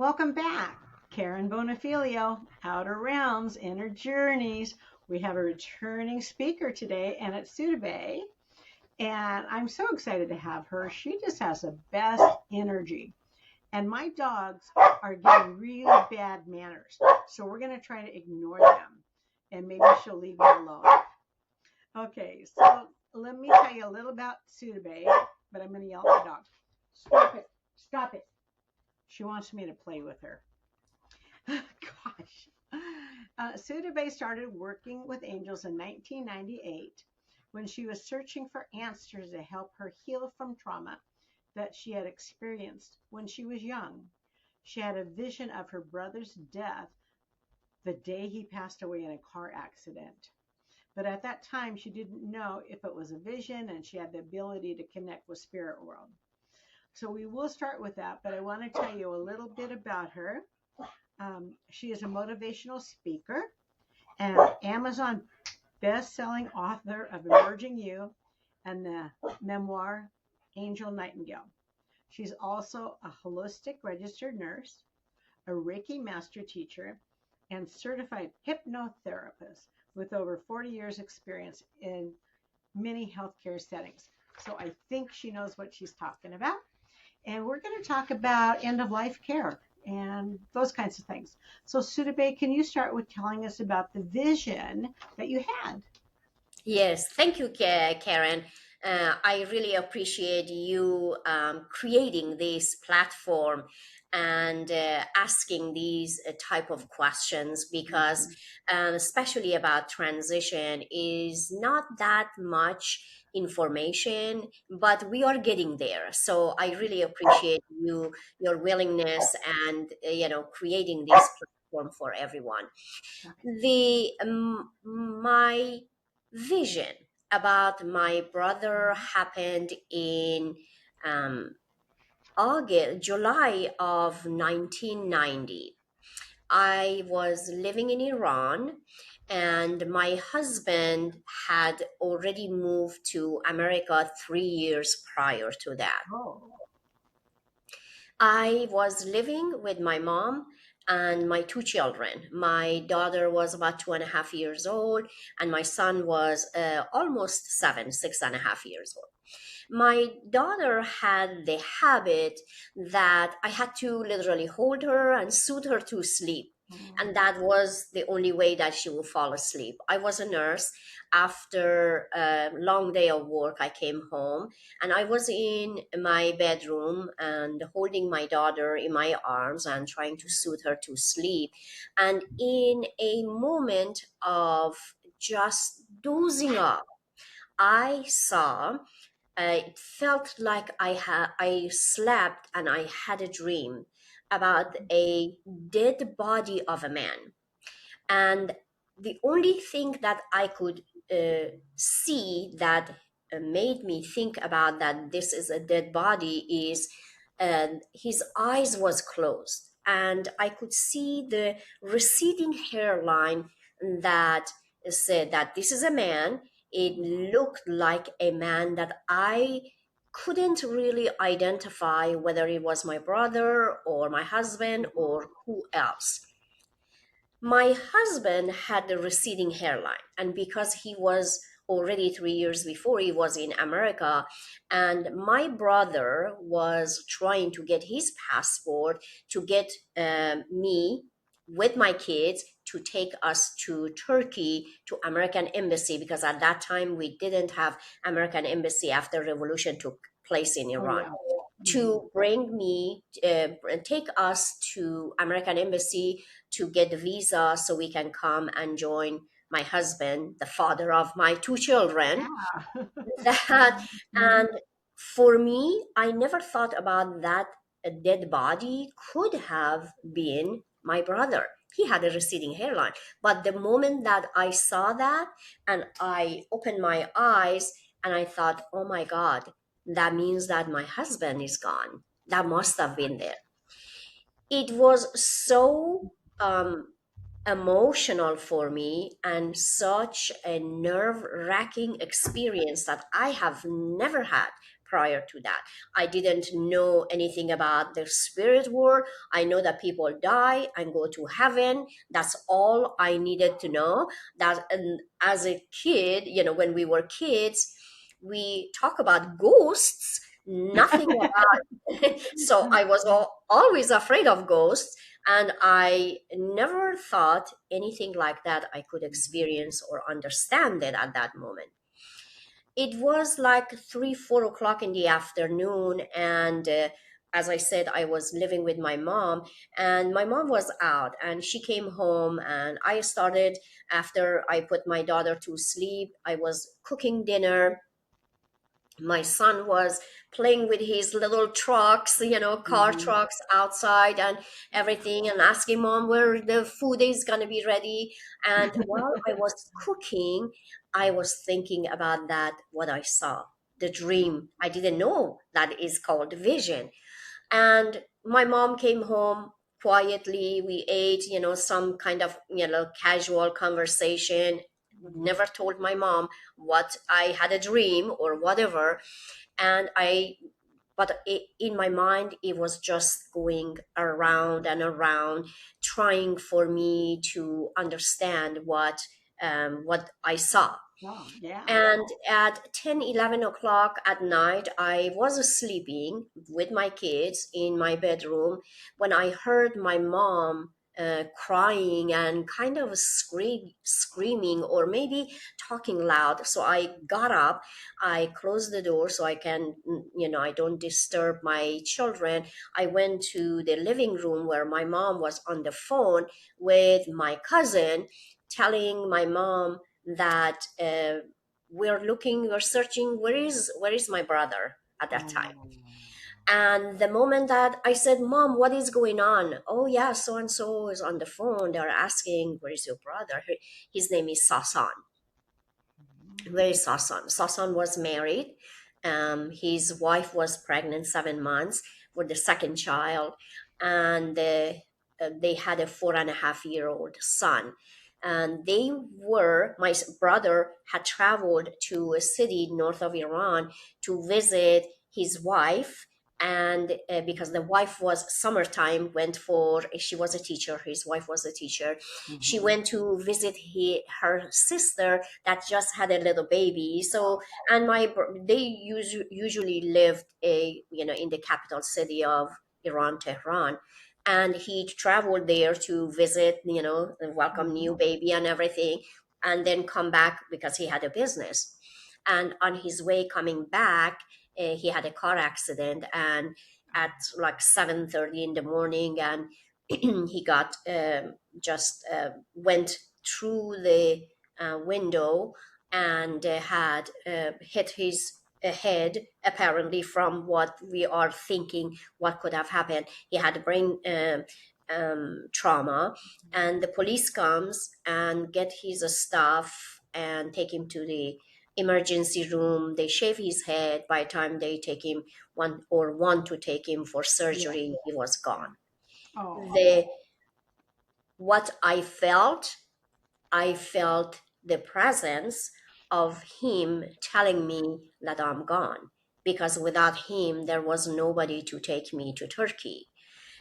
Welcome back, Karen Bonafilio, Outer Realms, Inner Journeys. We have a returning speaker today, and it's Soodabeh. And I'm so excited to have her. She just has the best energy. And my dogs are getting really bad manners. So we're going to try to ignore them. And maybe she'll leave me alone. Okay, so let me tell you a little about Soodabeh, but I'm going to yell at my dog. Stop it. Stop it. She wants me to play with her. Gosh. Soodabeh started working with angels in 1998 when she was searching for answers to help her heal from trauma that she had experienced when she was young. She had a vision of her brother's death the day he passed away in a car accident. But at that time, she didn't know if it was a vision, and she had the ability to connect with spirit world. So we will start with that, but I want to tell you a little bit about her. She is a motivational speaker and Amazon best-selling author of Emerging You and the memoir Angel Nightingale. She's also a holistic registered nurse, a Reiki master teacher, and certified hypnotherapist with over 40 years experience in many healthcare settings. So I think she knows what she's talking about. And we're going to talk about end-of-life care and those kinds of things. So Soodabeh, can you start with telling us about the vision that you had? Yes, thank you, Karen. I really appreciate you creating this platform and asking these type of questions because especially about transition is not that much information, but we are getting there. So I really appreciate your willingness and creating this platform for everyone. The my vision about my brother happened in um, July of 1990. I was living in Iran, and my husband had already moved to America 3 years prior to that. Oh, I was living with my mom and my two children. My daughter was about 2.5 years old, and my son was almost 6.5 years old. My daughter had the habit that I had to literally hold her and soothe her to sleep. And that was the only way that she would fall asleep. I was a nurse. After a long day of work, I came home and I was in my bedroom and holding my daughter in my arms and trying to soothe her to sleep. And in a moment of just dozing off, I saw it felt like I slept and I had a dream about a dead body of a man. And the only thing that I could see that made me think about that this is a dead body is his eyes was closed, and I could see the receding hairline that said that this is a man. It looked like a man that I couldn't really identify whether it was my brother or my husband or who else. My husband had the receding hairline, and because he was already 3 years before, he was in America, and my brother was trying to get his passport to get me with my kids to take us to Turkey to American embassy, because at that time we didn't have American embassy after revolution took place in oh Iran, yeah. to bring me, take us to American embassy to get the visa so we can come and join my husband, the father of my two children. Yeah. That and for me, I never thought about that a dead body could have been my brother. He had a receding hairline. But the moment that I saw that and I opened my eyes and I thought, oh my God, that means that my husband is gone. That must have been there. It was so emotional for me and such a nerve wracking experience that I have never had prior to that. I didn't know anything about the spirit world. I know that people die and go to heaven. That's all I needed to know. That, and as a kid, when we were kids, we talk about ghosts, nothing about. So I was always afraid of ghosts, and I never thought anything like that I could experience or understand it at that moment. It was like 3, 4 o'clock in the afternoon, and as I said, I was living with my mom, and my mom was out, and she came home, and I started, after I put my daughter to sleep, I was cooking dinner. My son was playing with his little trucks, car Mhm. trucks outside and everything, and asking mom where the food is going to be ready. And while I was cooking, I was thinking about that, what I saw, the dream. I didn't know that is called vision. And my mom came home quietly. We ate, some kind of, casual conversation. Never told my mom what I had a dream or whatever. And but in my mind, it was just going around and around, trying for me to understand what I saw. Oh, yeah. And at 10, 11 o'clock at night, I was sleeping with my kids in my bedroom when I heard my mom crying and kind of screaming, or maybe talking loud. So I got up, I closed the door so I can, I don't disturb my children. I went to the living room where my mom was on the phone with my cousin, telling my mom that we're searching, where is my brother at that time. Oh. And the moment that I said, mom, what is going on? Oh yeah, so and so is on the phone, they're asking, where is your brother? His name is Sasan. Where is Sasan? Sasan was married. His wife was pregnant 7 months for the second child, and they had a 4.5-year-old son. And my brother had traveled to a city north of Iran to visit his wife. And because the wife was summertime, she was a teacher, his wife was a teacher, she Mhm. went to visit her sister that just had a little baby. So, and they usually lived in the capital city of Iran, Tehran, and he traveled there to visit, and welcome Mhm. new baby and everything, and then come back because he had a business. And on his way coming back, he had a car accident, and at like 7:30 in the morning, and he got just went through the window, and had hit his head, apparently, from what we are thinking what could have happened. He had brain trauma, and the police comes and get his stuff and take him to the emergency room. They shave his head. By the time they take him, want to take him for Yeah. surgery, he was Yeah. gone. Oh. The what I felt the presence of him telling me that I'm gone, because without him there was nobody to take me to Turkey.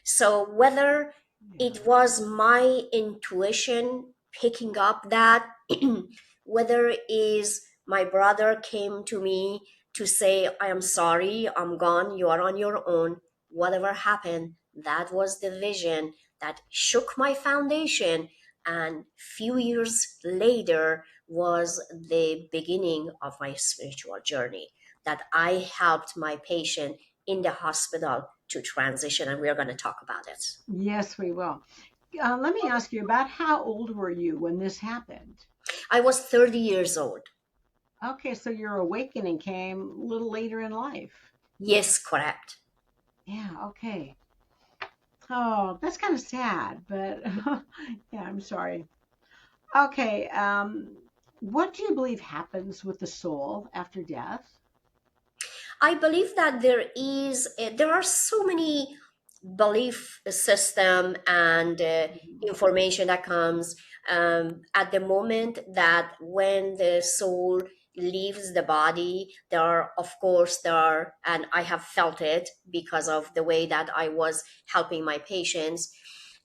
So whether Yeah. it was my intuition picking up that, whether it is my brother came to me to say, I am sorry, I'm gone, you are on your own, whatever happened, that was the vision that shook my foundation. And few years later was the beginning of my spiritual journey, that I helped my patient in the hospital to transition, and we're going to talk about it. Yes, we will. Let me ask you, about how old were you when this happened? I was 30 years old. Okay, so your awakening came a little later in life. Yes, correct. Yeah, okay. Oh, that's kind of sad, but yeah, I'm sorry. Okay, what do you believe happens with the soul after death? I believe that there are so many belief system and Mhm. information that comes at the moment that when the soul leaves the body, there are, of course, there are, and I have felt it because of the way that I was helping my patients.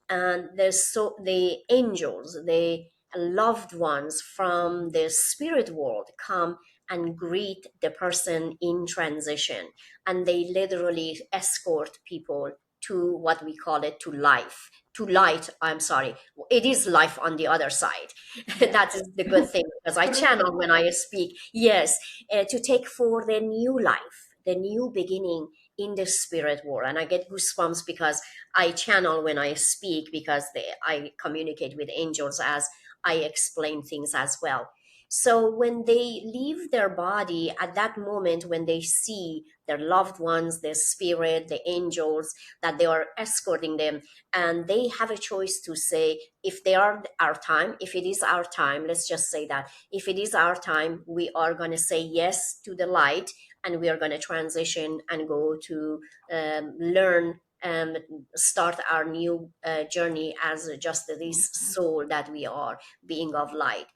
And there's so the angels, the loved ones from the spirit world come and greet the person in transition, and they literally escort people to what we call it, to life, to light. I'm sorry, it is life on the other side. Yeah. That is the good thing, because I channel when I speak. Yes, to take for the new life, the new beginning in the spirit world. And I get goosebumps because I channel when I speak, because I communicate with angels as I explain things as well. So when they leave their body, at that moment, when they see their loved ones, their spirit, the angels, that they are escorting them, and they have a choice to say, if they are our time, if it is our time, let's just say that, if it is our time, we are going to say yes to the light, and we are going to transition and go to learn and start our new journey as just this soul that we are, being of light.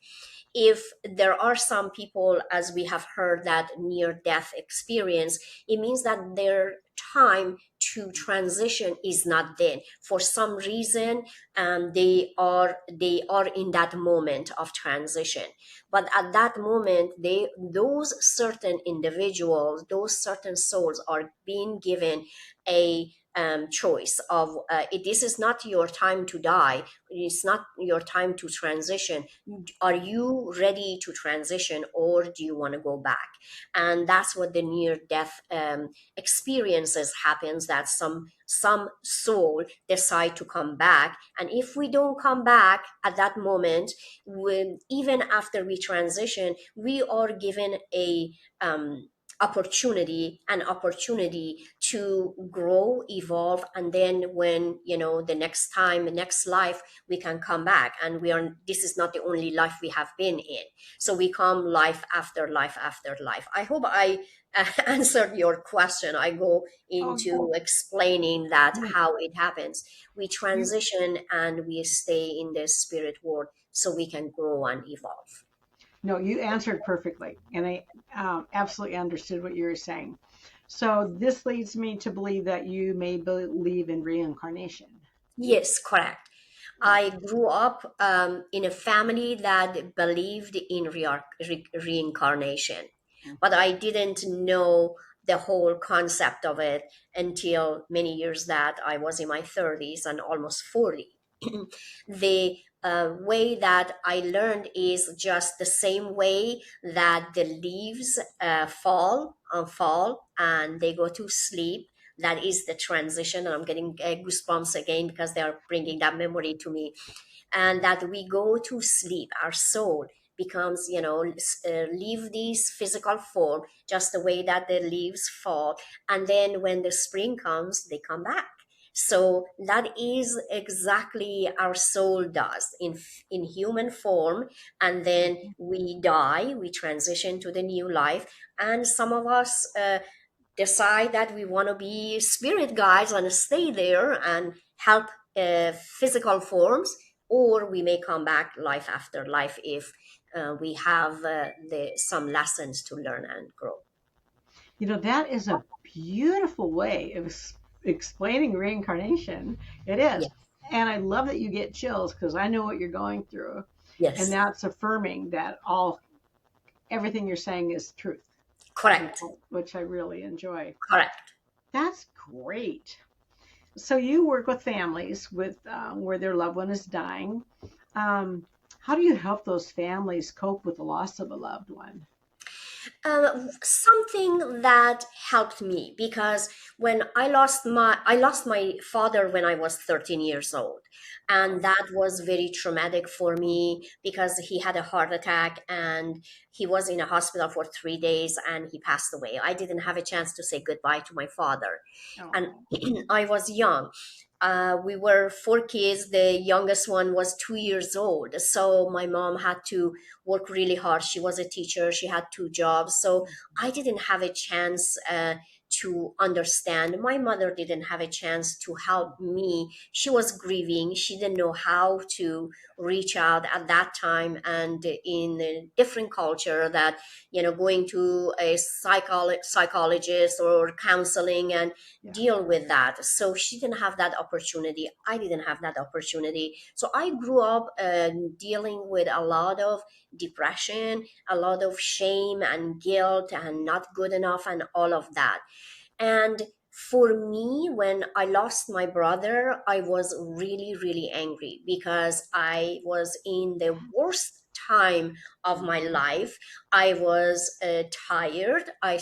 If there are some people, as we have heard, that near death experience, it means that their time to transition is not then for some reason. They are in that moment of transition, but at that moment, those certain individuals, those certain souls are being given a choice of, this is not your time to die, it's not your time to transition. Are you ready to transition, or do you want to go back? And that's what the near death experiences happens, that some soul decide to come back. And if we don't come back at that moment, even after we transition, we are given a opportunity to grow, evolve, and then when, the next time, the next life, we can come back, and this is not the only life we have been in. So we come life after life after life. I hope I answered your question. I go Oh, into explaining that you, how it happens. We you, transition and we stay in the spirit world so we can grow and evolve. no, you answered perfectly, and I absolutely understood what you were saying. So this leads me to believe that you may believe in reincarnation. Yes, correct. I Okay. grew up in a family that believed in reincarnation, but I didn't know the whole concept of it until many years that I was in my 30s and almost 40. The way that I learned is just the same way that the leaves fall and they go to sleep. That is the transition, and I'm getting goosebumps again because they are bringing that memory to me. And that we go to sleep, our soul becomes, leave this physical form just the way that the leaves fall, and then when the spring comes, they come back. So that is exactly our soul does in human form, and then we die, we transition to the new life. And some of us decide that we want to be spirit guides and stay there and help physical forms, or we may come back life after life if we have some lessons to learn and grow. That is a beautiful way of explaining reincarnation. It Yeah. is. And I love that you get chills because I know what you're going through. And Yes. that's affirming that everything you're saying is truth, Correct. which I really enjoy. Correct. That's great. So you work with families with where their loved one is dying. Um, how do you help those families cope with the loss of a loved one? Something that helped me, because when I lost my father when I was 13 years old, and Oh, that was very traumatic for me because he had a heart attack and he was in a hospital for 3 days and he passed away. I didn't have a chance to say goodbye to my father, and oh, I was young. We were four kids. The youngest one was 2 years old. So my mom had to work really hard. She was a teacher. She had two jobs. So I didn't have a chance to understand. My mother didn't have a chance to help me. She was grieving. She didn't know how to reach out at that time, and in a different culture, that going to a psychologist or counseling and Yeah. deal with that. So she didn't have that opportunity. I didn't have that opportunity. So I grew up dealing with a lot of depression, a lot of shame and guilt and not good enough and all of that. And for me, when I lost my brother, I was really, really angry because I was in the worst time of my Mhm. life. I was tired. I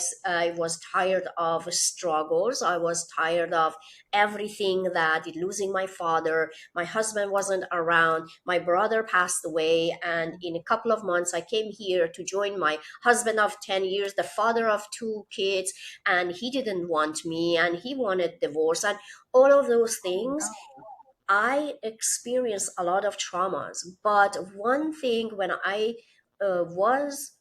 was tired of struggles. I was tired of everything, that losing my father. My husband wasn't around. My brother passed away. And in a couple of months, I came here to join my husband of 10 years, the father of two kids, and he didn't want me and he wanted divorce and all of those Oh things. no. I experienced a lot of traumas, but one thing, when I was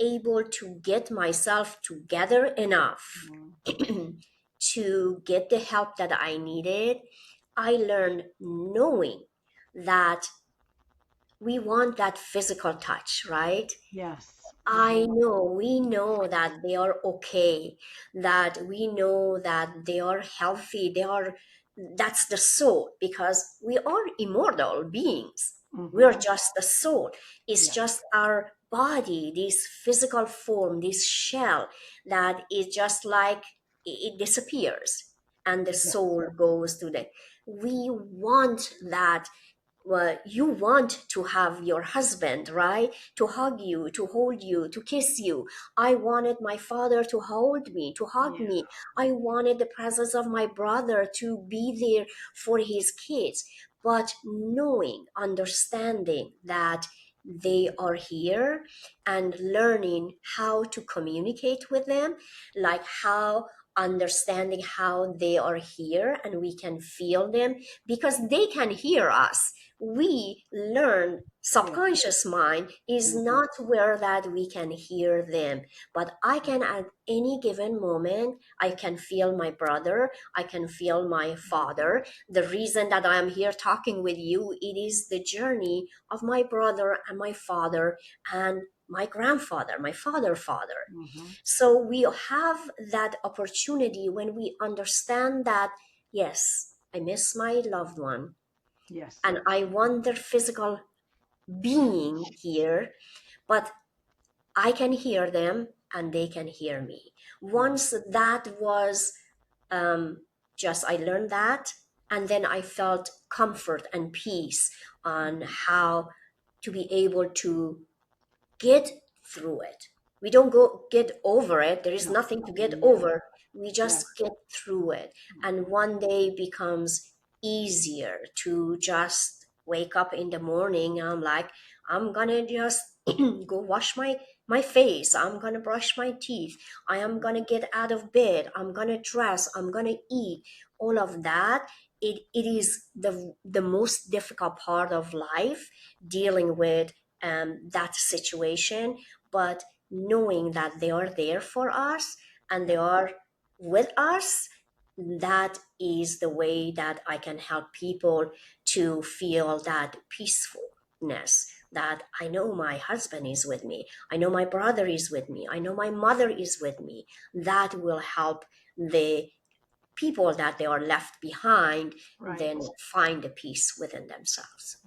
able to get myself together enough Mhm. to get the help that I needed, I learned knowing that we want that physical touch, right? Yes. I Hmm. know, we know that they are okay, that we know that they are healthy, that's the soul, because we are immortal beings. We are Hmm. just the soul. It's Yeah. just our body, this physical form, this shell, that is just like it disappears and the Yes. soul goes to the. We want that. Well, you want to have your husband, right? To hug you, to hold you, to kiss you. I wanted my father to hold me, to hug Yeah. me. I wanted the presence of my brother to be there for his kids. But knowing, understanding that they are here, and learning how to communicate with them, like how understanding how they are here and we can feel them because they can hear us. We learn, Yes. subconscious mind is Hmm. not where that we can hear them, but I can, at any given moment, I can feel my brother, I can feel my father. The reason that I am here talking with you, it is the journey of my brother and my father and my grandfather, my father. Hmm. So we have that opportunity when we understand that, yes, I miss my loved one Yes. and I want their physical being here, but I can hear them and they can hear me. Mhm. Once that was um, just, I learned that, and then I felt comfort and peace on how to be able to get through it. We don't go get over it. There is No. nothing to get Yeah. over. We Yes. just get through it. And Mhm. one day becomes easier to just wake up in the morning. I'm like, I'm gonna just go wash my face. I'm gonna brush my teeth. I am gonna get out of bed. I'm gonna dress. I'm gonna eat. All of that. It is the most difficult part of life, dealing with that situation, but knowing that they are there for us and Yeah. they are with us, that is the way that I can help people to feel that peacefulness, that I know my husband is with me, I know my brother is with me, I know my mother is with me. That will help the people that they are left behind then Right. find a peace within themselves.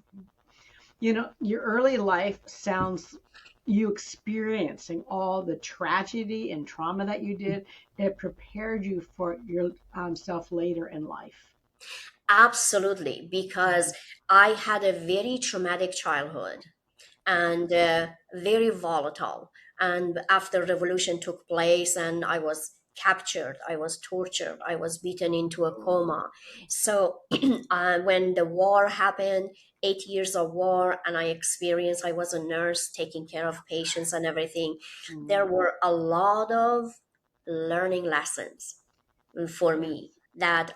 Your early life sounds, you experiencing all the tragedy and trauma that you did, it prepared you for your self later in life. Absolutely, because Mhm. I had a very traumatic childhood and very volatile. And after revolution took place and I was captured, I was tortured, I was beaten into a coma. So when the war happened, 8 years of war, and I was a nurse taking care of patients and everything, there Mhm. were a lot of learning lessons for me, Yes. that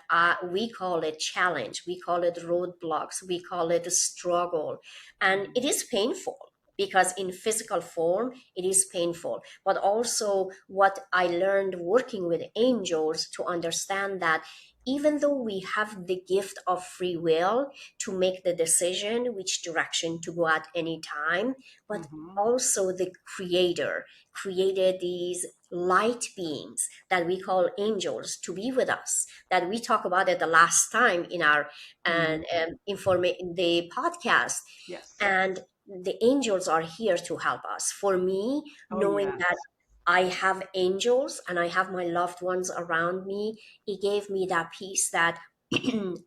we call it challenge, we call it roadblocks, we call it a struggle, and it Mhm. is painful. because in physical form it is painful. But also what I learned working with angels to understand that even though we have the gift of free will to make the decision which direction to go at any time, but Hmm. also the creator created these light beings that we call angels to be with us, that we talk about it the last time in our Hmm. and in the podcast. Yes. And the angels are here to help us. For me, Oh, knowing that yes. I have angels and I have my loved ones around me, it gave me that peace that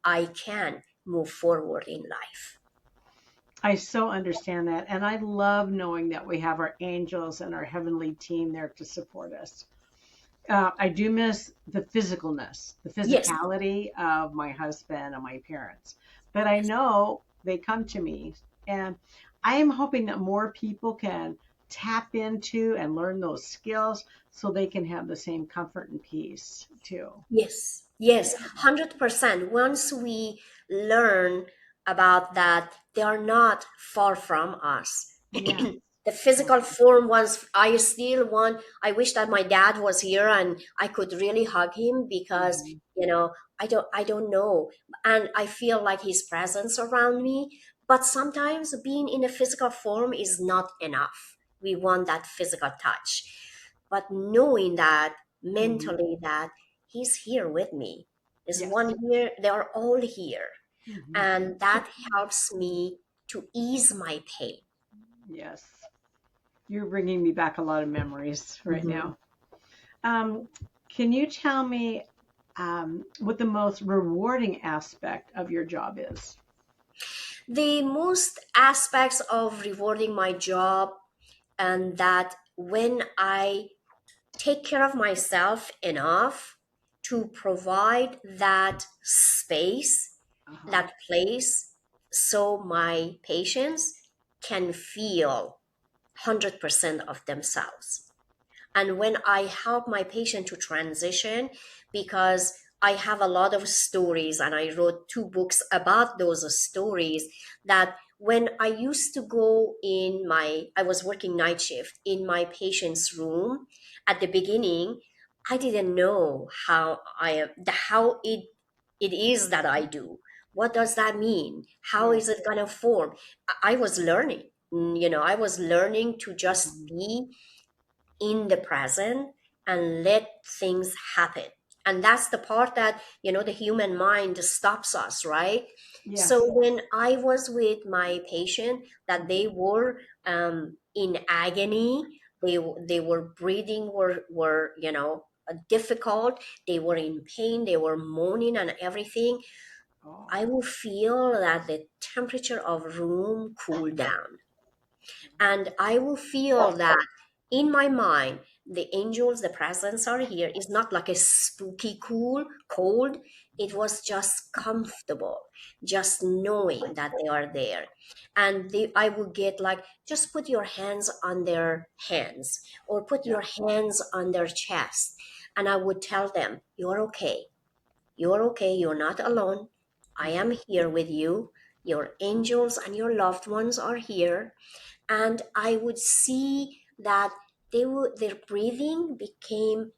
I can move forward in life. I so understand that. And I love knowing that we have our angels and our heavenly team there to support us. I do miss the physicalness, the Yes, physicality of my husband and my parents. But I yes, know they come to me. And I am hoping that more people can tap into and learn those skills so they can have the same comfort and peace too. yes, yes, Yeah. 100%. Once we learn about that, they are not far from us. Yeah. The physical form ones, I wish that my dad was here and I could really hug him because, Hmm. I don't know. And I feel like his presence around me. But sometimes being in a physical form is not enough. We want that physical touch. But knowing that Hmm. mentally that he's here with me, is Yes. one here, they are all here. Hmm. And that helps me to ease my pain. Yes. You're bringing me back a lot of memories right Mhm. now. Um, can you tell me what the most rewarding aspect of your job is? The most aspects of rewarding my job, and that when I take care of myself enough to provide that space, Uh-huh. that place, so my patients can feel 100% of themselves. And when I help my patient to transition, because I have a lot of stories and I wrote two books about those stories, that when I used to go I was working night shift in my patient's room at the beginning, I didn't know how it is that I do. What does that mean? How is it Yes. gonna form? I was learning. I was learning to just Mhm. be in the present and let things happen. And that's the part that, the human mind stops us, right? So Yes. when I was with my patient, that they Mhm. were in agony, they were breathing were difficult, they were in pain, they were moaning and everything. Oh. I will feel that the temperature of room cool down, and I will feel that in my mind, the angels, the presence are here. It's not like a spooky cold. It was just comfortable, just knowing that they are there. And I would get like, just put your hands on their hands or put Yeah. your hands on their chest. And I would tell them, you're okay. You're okay. You're not alone. I Mhm. am here with you. Your angels and your loved ones are here, and I would see that their breathing became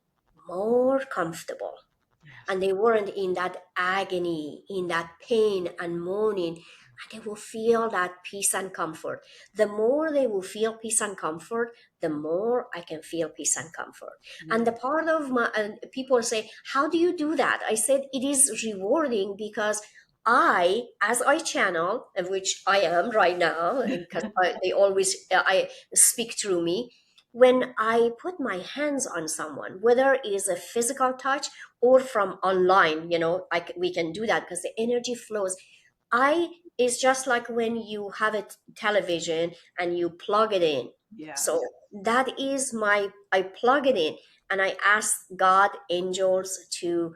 more comfortable, Yes. and they weren't in that agony, in that pain and moaning, and they will feel that peace and comfort. The more they will feel peace and comfort, the more I can feel peace and comfort. And the Yes. part of my people say, how do you do that? I said it is rewarding because as I channel, which I am right now, because they always I speak through me. When I put my hands on someone, whether it is a physical touch or from online, we can do that because the energy flows. I It's just like when you have a television and you plug it in. So Yes. that is I plug it in and I ask God, angels to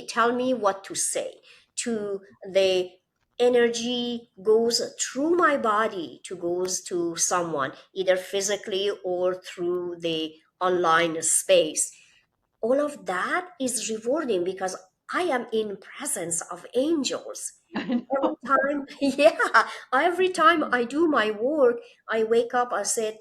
tell me what to say. To the energy goes through my body to goes to someone, either physically or through the online space. All of that is rewarding because I am in presence of angels. I Every know. time, yeah, every time I do my work, I wake up, I said,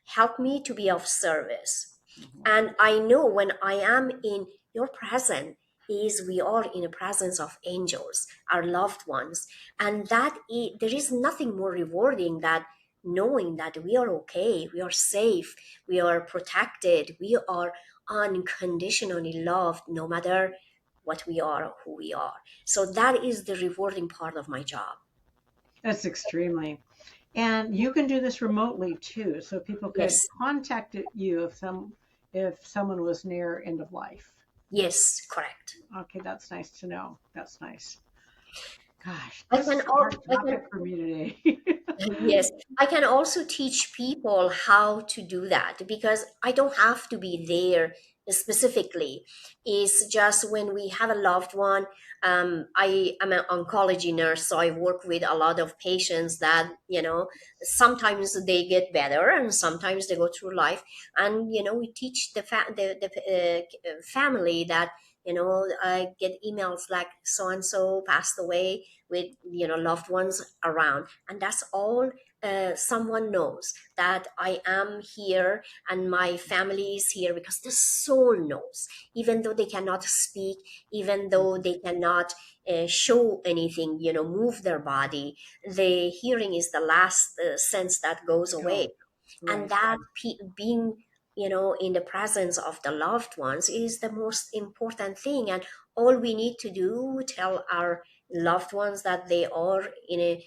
help me to be of service. Mhm. And I know when I am in your presence, is we are in the presence of angels, our loved ones. And there is nothing more rewarding than knowing that we are okay, we are safe, we are protected, we are unconditionally loved, no matter what we are or who we are. So that is the rewarding part of my job. That's extremely. And you can do this remotely too, so people could Yes, contact you if someone was near end of life. yes, correct. Okay, that's nice to know. That's nice. Gosh, I this can, is a hard I can topic for me today. Yes, I can also teach people how to do that because I don't have to be there specifically. It's just when we have a loved one. I am an oncology nurse, so I work with a lot of patients that, sometimes they get better and sometimes they go through life. And, we teach the family that, I get emails like so and so passed away with, loved ones around, and that's all someone knows that I am here and my family is here because the soul knows, even though they cannot speak, even though they cannot show anything, move their body. The hearing is the last sense that goes away. Oh, And right. that being, in the presence of the loved ones is the most important thing. And all we need to do, tell our loved ones that they are in a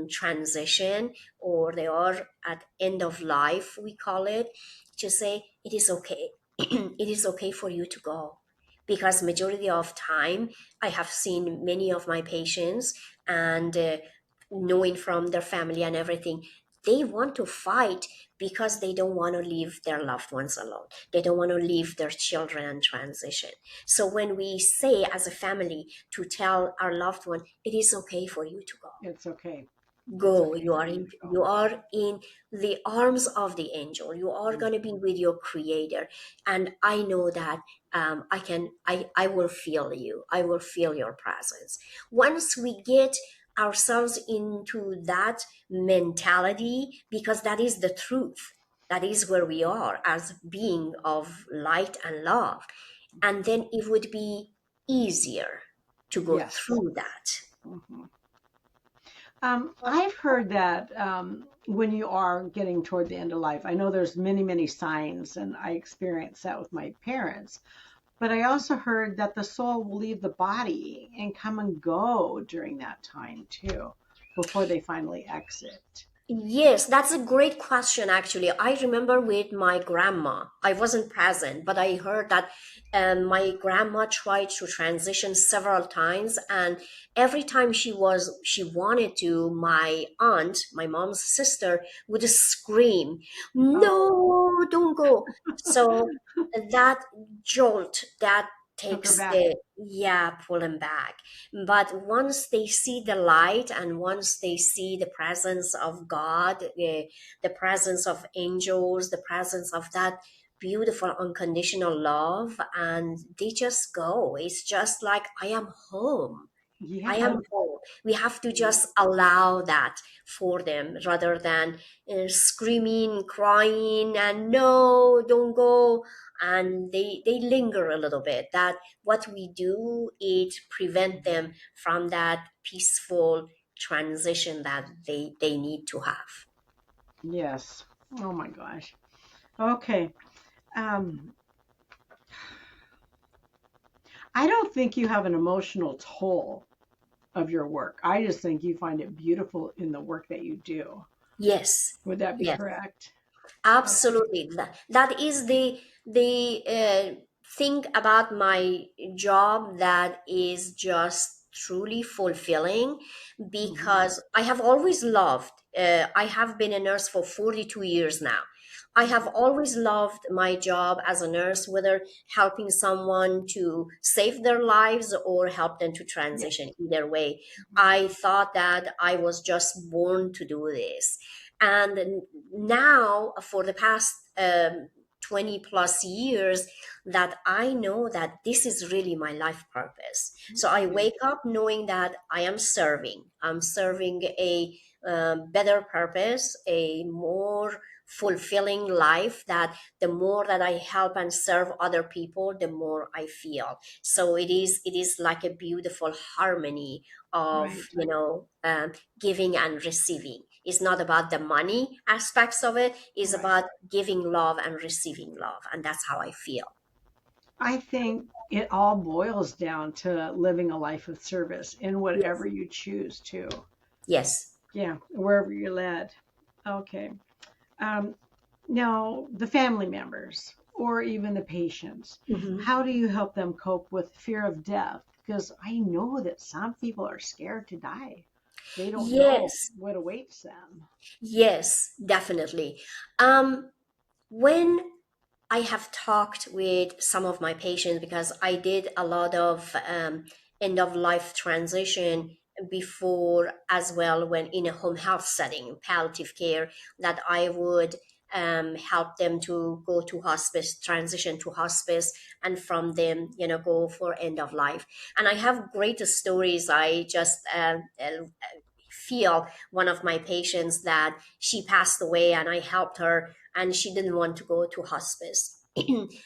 transition, or they are at end of life, we call it, to say it is okay. It is okay for you to go, because majority of time I have seen many of my patients, and knowing from their family and everything, they want to fight because they don't want to leave their loved ones alone. They don't want to leave their children in transition. So when we say as a family to tell our loved one, it is okay for you to go. It's okay. It's Go, okay you for are you in to go. you are in the arms of the angel. You are going to be Mhm. with your creator. And I know that I will feel you. I will feel your presence. Once we get ourselves into that mentality, because that is the truth, that is where we are as being of light and love, and then it would be easier to go Yes. through that. Mhm. I've heard that when you are getting toward the end of life, I know there's many, many signs, and I experienced that with my parents. But I also heard that the soul will leave the body and come and go during that time too, before they finally exit. Yes, that's a great question, actually. I remember with my grandma, I wasn't present, but I heard that my grandma tried to transition several times, and every time she wanted to, my aunt, my mom's sister, would scream, Oh, "No, don't go." So that jolt, that took her takes back. the, yeah, pulling back. But once they see the light, and once they see the presence of God, the presence of angels, the presence of that beautiful unconditional love, and they just go. It's just like, I am home. I Yes. am home. We have to Yeah. just allow that for them, rather than screaming, crying, and no, don't go. And they linger a little bit. That what we do is prevent them from that peaceful transition that they need to have. Yes. Oh my gosh. Okay. Um, I don't think you have an emotional toll of your work. I just think you find it beautiful in the work that you do. Yes, Would that be yes. correct? Okay. Absolutely. That is the thing about my job that is just truly fulfilling, Hmm. because I have always loved, I have been a nurse for 42 years now. I have always loved my job as a nurse, whether helping someone to save their lives or help them to transition, Yes. either way. I thought that I was just born to do this. And now, for the past 20 plus years that I know that this is really my life purpose. So I Yeah. wake up knowing that I'm serving a better purpose, a more fulfilling life, that the more that I help and serve other people, the more I feel. So it is like a beautiful harmony of, Right. giving and receiving. It's not about the money aspects of it. It's Right. about giving love and receiving love, and that's how I feel. I think it all boils down to living a life of service in Yes. whatever you choose to. Yes. Yeah, wherever you're led. Okay. Um, Now, the family members or even the patients, Mhm. how do you help them cope with fear of death? Because I know that some people are scared to die. They don't know Yes. what awaits them. Yes, definitely. Um, when I have talked with some of my patients, because I did a lot of end of life transition before as well, when in a home health setting, palliative care, that I would help them to go to hospice, transition to hospice, and from them, go for end of life. And I have great stories. I just feel one of my patients that she passed away and I helped her, and she didn't want to go to hospice.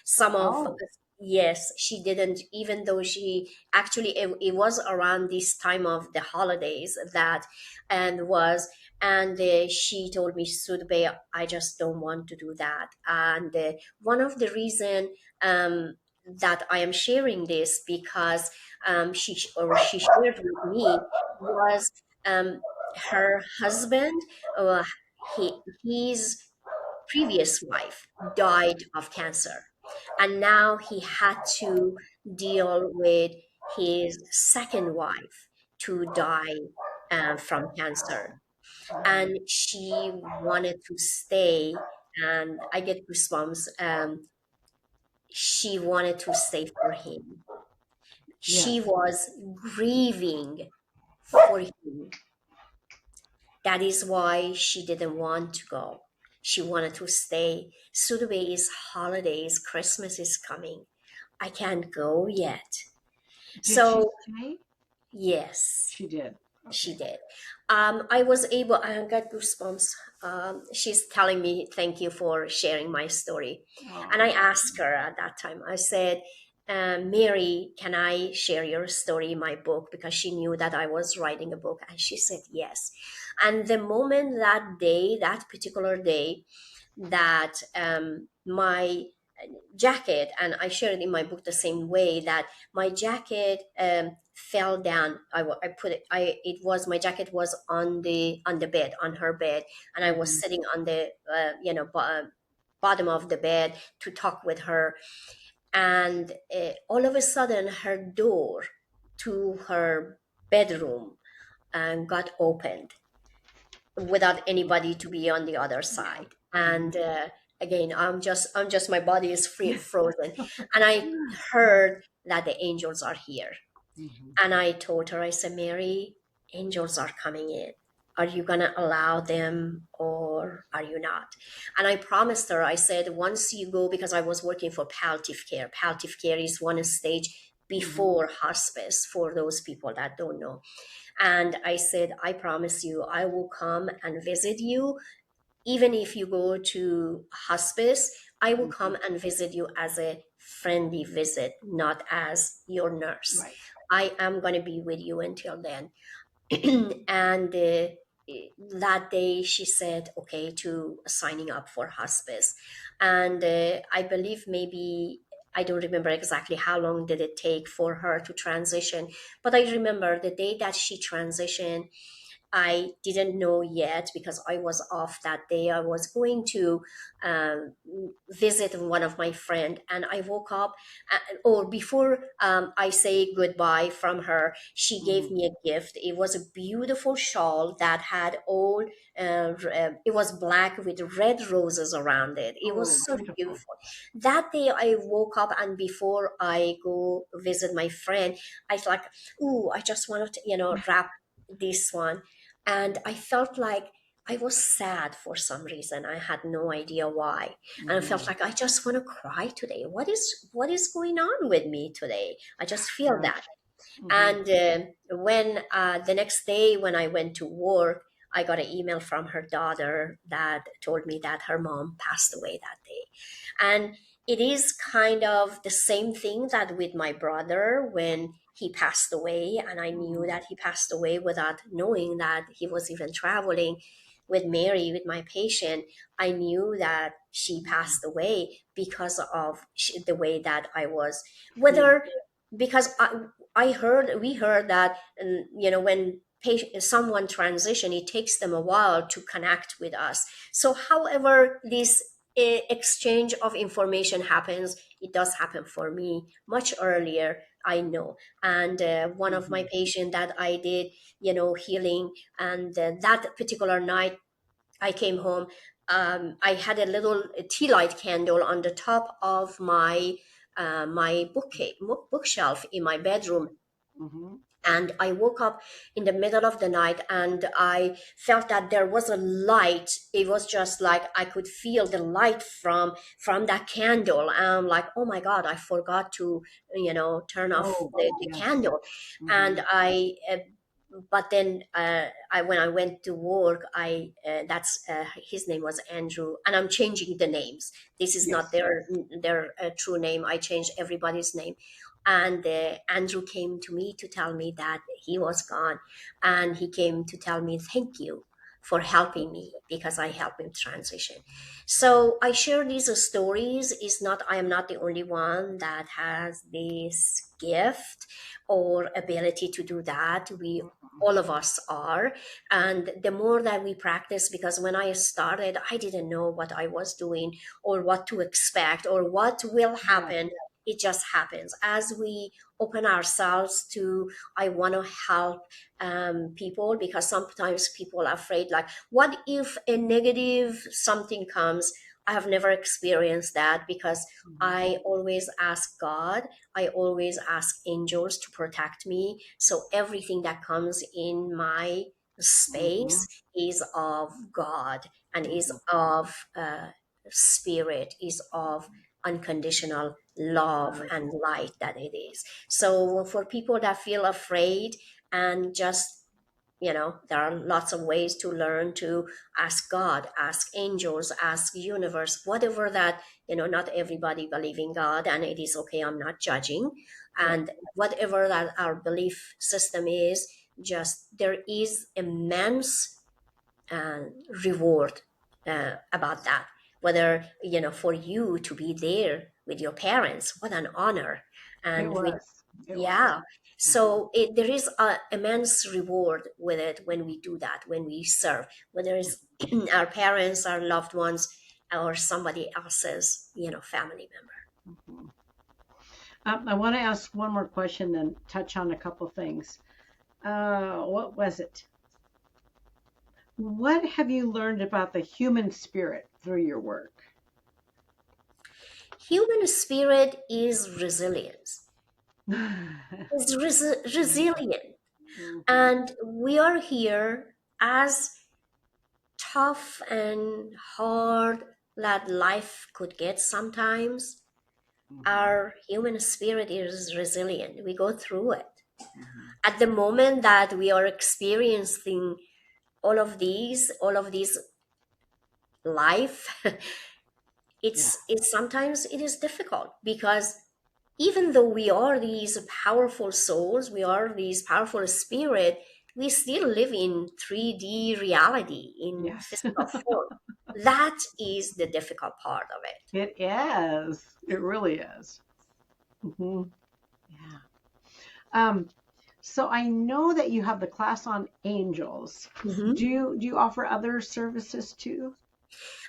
Some of Oh, Yes, she didn't, even though she actually, it was around this time of the holidays that and was and she told me, Soodabeh, I just don't want to do that. And one of the reason that I am sharing this, because she shared with me, was um, her husband, his previous wife died of cancer, and now he had to deal with his second wife to die from cancer. And she wanted to stay, and I get goosebumps. She wanted to stay for him. yes. She was grieving for him. That is why she didn't want to go. She wanted to stay. Soodabeh is holidays, Christmas is coming. I can't go yet. Did she So, stay? yes, She did. she Okay. did. I was able, I got goosebumps. She's telling me, thank you for sharing my story. And I Oh, asked her at that time, I said, Mary, can I share your story in my book? Because she knew that I was writing a book. And she said, yes. And the moment that day, that particular day, that my jacket, and I shared it in my book the same way, that my jacket fell down. I put it, it was, my jacket was on the bed, on her bed, and I was mhm. sitting on the bottom of the bed to talk with her. And all of a sudden her door to her bedroom got opened without anybody to be on the other Yeah. side. Mhm. And again, I'm just my body is frozen. And I heard that the angels are here. Mhm. And I told her, I said, Mary, angels are coming in. Are you going to allow them or are you not? And I promised her, I said, once you go, because I was working for palliative care. Palliative care is one stage Mhm. before hospice, for those people that don't know. And I said, I promise you, I will come and visit you. Even if you go to hospice, I will Mhm. come and visit you as a friendly visit, not as your nurse. Right. I am going to be with you until then. And that day she said okay to signing up for hospice. And I believe, maybe, I don't remember exactly how long did it take for her to transition, but I remember the day that she transitioned, I didn't know yet because I was off that day. I was going to um, visit one of my friend, and I woke up, or before I say goodbye from her, she gave Mhm. me a gift. It was a beautiful shawl that had all. It was black with red roses around it. It Oh, was so beautiful. beautiful. That day I woke up, and before I go visit my friend, I was like, "Ooh, I just wanted to, wrap this one." And I felt like I was sad for some reason. I had no idea why. And I felt Mm-hmm. like I just want to cry today. What is going on with me today? I just feel Right. that. Mm-hmm. And when the next day when I went to work, I got an email from her daughter that told me that her mom passed away that day. And it is kind of the same thing that with my brother when he passed away, and I knew that he passed away without knowing that he was even traveling with Mary, with my patient. I knew that she passed away because of the way that I was, Yeah. whether because we heard that when someone transition, it takes them a while to connect with us. So however this exchange of information happens, it does happen for me much earlier, I know. And one of my Mm-hmm. patient that I did healing, and that particular night I came home. I had a little tea light candle on the top of my bookshelf in my bedroom, Mm-hmm. and I woke up in the middle of the night and I felt that there was a light. It was just like I could feel the light from that candle. And I'm like, oh my God, I forgot to turn off Oh, the yes. candle. Mm-hmm. And I but then when I went to work, that's his name was Andrew, and I'm changing the names. This is not Yes. their true name. I changed everybody's name, and Andrew came to me to tell me that he was gone, and he came to tell me thank you for helping me because I helped him transition. So I share these stories. Is not I am not the only one that has this gift or ability to do that. We all of us are. And the more that we practice, because when I started, I didn't know what I was doing or what to expect or what will Right. happen. It just happens as we open ourselves to, I want to help people, because sometimes people are afraid, like, what if a negative something comes? I have never experienced that because Mm-hmm. I always ask God, I always ask angels to protect me. So everything that comes in my Mm-hmm. space is of God and is Mm-hmm. of spirit, is of unconditional love Right. and light that it is. So for people that feel afraid, and just there are lots of ways to learn to ask God, ask angels, ask universe, whatever that, not everybody believe in God, and it is okay. I'm not judging. Right. And whatever that our belief system is, just there is immense uh, reward about that. Whether, for you to be there with your parents, what an honor. It And with, was. It was. yeah. Mm-hmm. So there is a immense reward with it when we do that, when we serve, whether it's our parents, our loved ones, or somebody else's, family member. Mm-hmm. I want to ask one more question, then touch on a couple things. What was it? What have you learned about the human spirit through your work? Human spirit is resilience. Is resilient. Mm-hmm. And we are here, as tough and hard that life could get sometimes. Mm-hmm. Our human spirit is resilient. We go through it. Mm-hmm. At the moment that we are experiencing all of these life, Yeah. it's sometimes it is difficult, because even though we are these powerful souls, we are these powerful spirit, we still live in 3D reality, in Yes. physical form. That is the difficult part of it. It is. It really is. Hmm. Yeah. Um, so I know that you have the class on angels. Mhm. Do you offer other services too?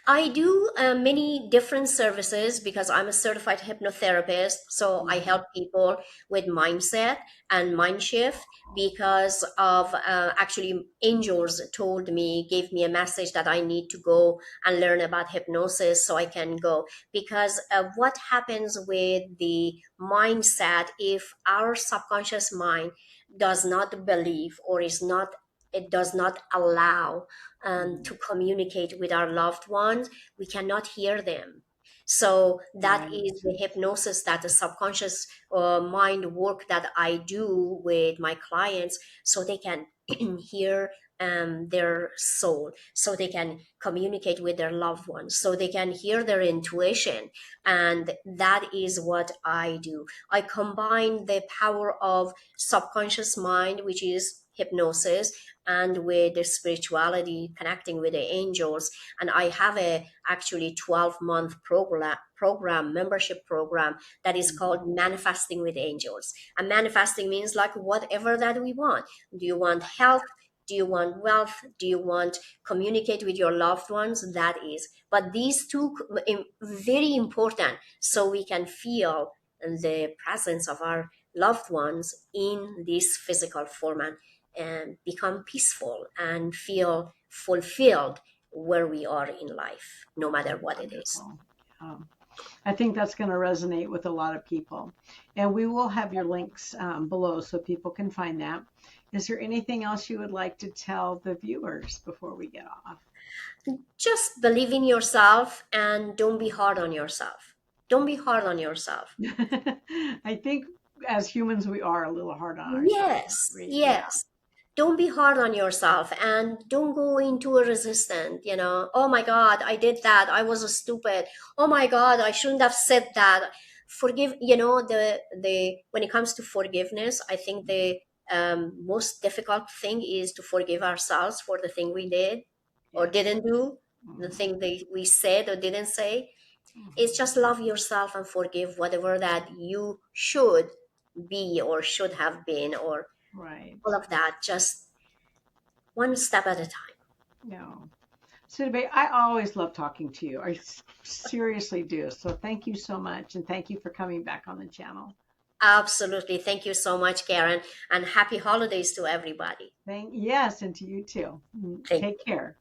I do many different services because I'm a certified hypnotherapist. So I Hmm. help people with mindset and mind shift, because of actually angels told me, gave me a message that I need to go and learn about hypnosis so I can go. Because what happens with the mindset, if our subconscious mind does not believe or is not it does not allow to communicate with our loved ones, we cannot hear them. So that Right. is the hypnosis, that the subconscious mind work that I do with my clients, so they can hear their soul, so they can communicate with their loved ones, so they can hear their intuition. And that is what I do. I combine the power of subconscious mind, which is hypnosis, and with the spirituality, connecting with the angels. And I have a actually 12-month program membership program that is called Manifesting with Angels. And manifesting means like whatever that we want. Do you want health? Do you want wealth? Do you want communicate with your loved ones? That is. But these two very important, so we can feel the presence of our loved ones in this physical form, and become peaceful and feel fulfilled where we are in life, no matter what it is. Wonderful. I think that's going to resonate with a lot of people. And we will have your links below so people can find that. Is there anything else you would like to tell the viewers before we get off? Just believe in yourself and don't be hard on yourself. Don't be hard on yourself. I think as humans, we are a little hard on ourselves, Yes, aren't we? Yeah. yes. Don't be hard on yourself and don't go into a resistance, Oh my God, I did that. I was a stupid. Oh my God, I shouldn't have said that. Forgive, the when it comes to forgiveness, I think the most difficult thing is to forgive ourselves for the thing we did or Yes. didn't do, the Mhm. thing that we said or didn't say. It's just love yourself and forgive whatever that you should be or should have been, or Right. all of that, just one step at a time. No. Soodabeh, I always love talking to you. I seriously do. So thank you so much. And thank you for coming back on the channel. Absolutely. Thank you so much, Karen, and happy holidays to everybody. Yes, and to you too. Thank Take care.